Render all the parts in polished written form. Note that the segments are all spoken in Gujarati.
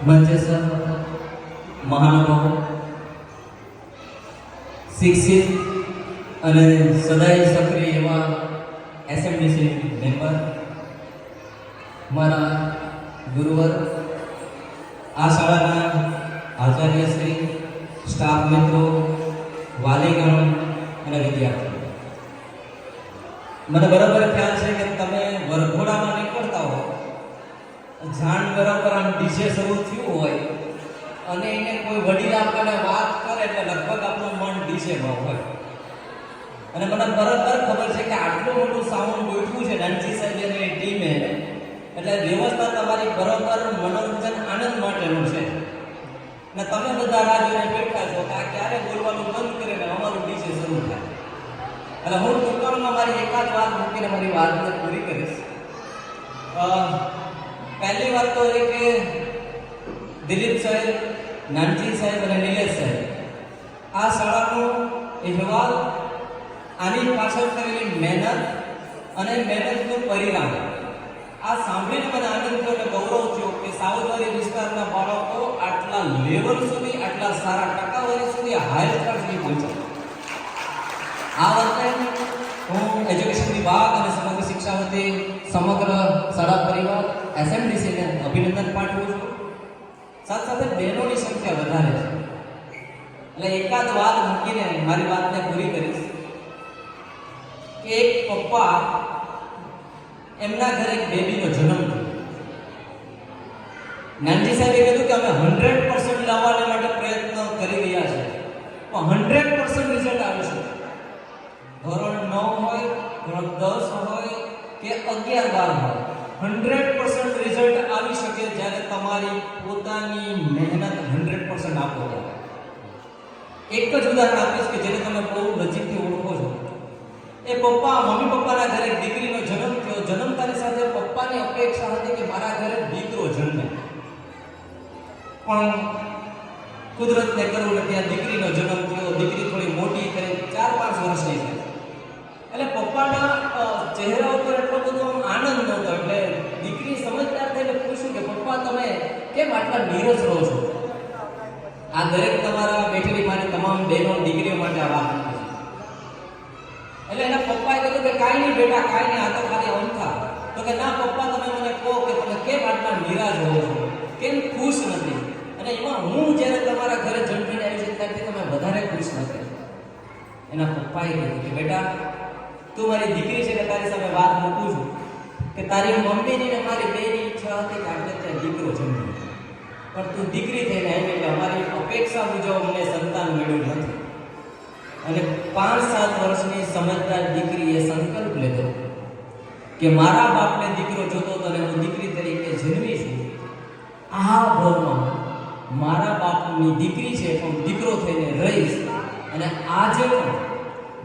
મંચેસર મહાનુભાવો, શિક્ષિત અને સદાય સક્રિય એવા એસએમડીસી મેમ્બર, મારા ગુરુવર, આ શાળાના આચાર્યશ્રી, સ્ટાફ મિત્રો, વાલીગણ અને વિદ્યાર્થીઓ, મને બરાબર ખ્યાલ છે કે તમે વરઘોડામાં નીકળતા હો, જાણ બરાબર આમ ડીજે શરૂ થયું હોય અને એને કોઈ વડીલ આપણને વાત કરે એટલે લગભગ આપણું મન ડીજેમાં હોય. અને મને બરાબર ખબર છે કે આટલું મોટું સાઉન્ડ ગોઠવું છે નાનજી સાહેબ અને ટીમે, એટલે વ્યવસ્થા તમારી બરાબર મનોરંજન આનંદ માટેનું છે. અને તમે બધા રાહ જોઈને બેઠા છો કે આ ક્યારે બોલવાનું બંધ કરે ને અમારું ડીજે શરૂ થાય. એટલે હું ટૂંકમાં મારી એકાદ વાત મૂકીને મારી વાતને પૂરી કરીશ. પહેલી વાત તો એ કે દિલીપ સાહેબ, નાનજી સાહેબ અને નિલેશ સાહેબ, આ શાળાનો અહેવાલ, આની પાછળ કરેલી મહેનત અને મહેનતનું પરિણામ આ સાંભળીને મને આનંદ થયો અને ગૌરવ થયો કે સાવધારી વિસ્તારના બાળકો આટલા લેવલ સુધી, આટલા સારા ટકાવારી સુધી, હાઈ સ્કોર સુધી પહોંચ્યા. આ વાતે હું એજ્યુકેશન વિભાગ અને સમગ્ર શિક્ષા વતી સમગ્ર શાળા પરિવાર એસએમડીસીને અભિનંદન પાઠવું છું. સાથે સાથે બહેનોની સંખ્યા વધારે છે. એટલે એકાદ વાત મૂકીને મારી વાતને પૂરી કરીશ કે એક પપ્પા, એમના ઘરે એક બેબીનો જન્મ થયો. નાનજી સાહેબે કીધું કે અમે 100% લાવવા માટે પ્રયત્ન કરી રહ્યા છે, પણ 100% રિઝલ્ટ આવે છે. ધોરણ 9 હોય, ધોરણ 10 હોય કે 11-12 હોય, 100% રિઝલ્ટ આવી શકે જ્યારે તમારી પોતાની મહેનત 100% આપો. એક જ ઉદાહરણ આપીશ કે જેને તમે બહુ નજીકથી ઓળખો છો. એ મમ્મી પપ્પાના ઘરે દીકરીનો જન્મ થયો. જન્મતાની સાથે પપ્પાની અપેક્ષા હતી કે મારા ઘરે દીકરો જન્મે, પણ કુદરતને કરવું નથી, આ દીકરીનો જન્મ થયો. દીકરી થોડી મોટી થઈ, 4-5 વર્ષની થઈ. એટલે પપ્પાના ચહેરા ઉપર એટલો બધો આનંદ નહોતો. એટલે દીકરી સમજદાર થઈને પૂછ્યું કે પપ્પા તમે કેમ આટલા નીરસ રહો છો? આ દરેક તમારા બેઠેલી મારી તમામ બહેનો દીકરીઓ માટે આ વાત છે. એટલે એના પપ્પાએ કીધું કે કાંઈ નહીં બેટા, કાંઈ નહીં, આ તો ખાલી અમથા. તો કે ના પપ્પા, તમે મને કહો કે તમે કેમ આટલા નિરાશ રહો છો, કેમ ખુશ નથી? અને એમાં હું જ્યારે તમારા ઘરે જન્મીને આવી છે ત્યારથી તમે વધારે ખુશ નથી. એના પપ્પાએ કીધું કે બેટા, તું મારી દીકરી છે કે તારી સામે વાત મૂકું છું કે તારી મમ્મીની ને મારી બેની ઈચ્છા હતી કે આપણે ત્યાં દીકરો જન્મે, પણ તું દીકરી થઈને આવી એટલે અમારી અપેક્ષા મુજબ અમને સંતાન મળ્યું નથી. અને 5-7 વર્ષની સમજદાર દીકરીએ સંકલ્પ લીધો કે મારા બાપને દીકરો જોતો હતો અને હું દીકરી તરીકે જન્મી છું. આ ભવમાં મારા બાપની દીકરી છે પણ દીકરો થઈને રહીશ. અને આજે પણ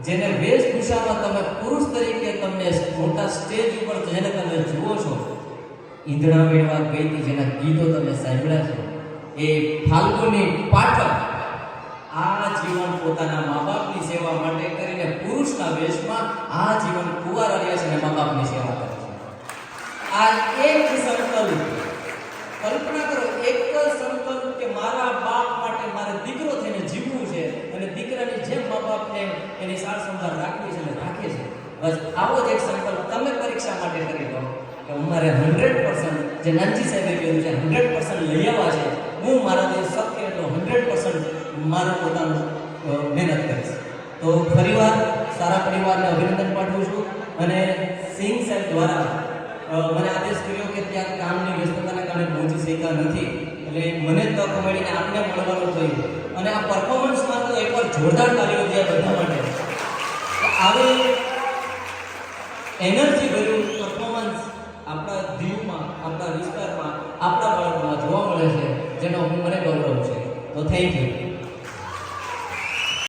જેને વેશભૂષામાં તમે પુરુષ તરીકે તમને મોટા સ્ટેજ ઉપર જેને તમે જુઓ છો, ઈંધણા વેડવા ગઈ હતી, જેના ગીતો તમે સાંભળ્યા છે, એ ફાલ્ગુની પાઠક આ જીવન પોતાના મા બાપની સેવા માટે કરીને પુરુષના વેશમાં આ જીવન કુંવારા રહ્યા છે અને મા બાપની સેવા કરે છે. આ એક સંકલ્પ, કલ્પના કરો, એક જ સંકલ્પ કે મારા બાપ માટે મારે દીકરો થઈને જીવવું છે અને દીકરાની જેમ મા બાપને એની સાર સંભાળ રાખવી છે અને રાખે છે. બસ આવો જ એક સંકલ્પ તમે પરીક્ષા માટે કરી લો કે અમારે 100%, જે નાનજી સાહેબે કીધું છે, 100% લઈ આવવા છે. હું મારાથી શક્ય એટલો 100% મારું પોતાનું મહેનત કરીશ. તો ફરીવાર સારા પરિવારને અભિનંદન પાઠવું છું. અને સિંહ સાહેબ દ્વારા મને આદેશ કર્યો કે ત્યાં કામની વ્યસ્તતાના કારણે પહોંચી શક્યા નથી, એટલે મને તક મળીને આપને મળવાનું થયું. અને આ પરફોર્મન્સમાં તો એકવાર જોરદાર તાલીઓ થયા બધા માટે. આવી એનર્જી ભર્યું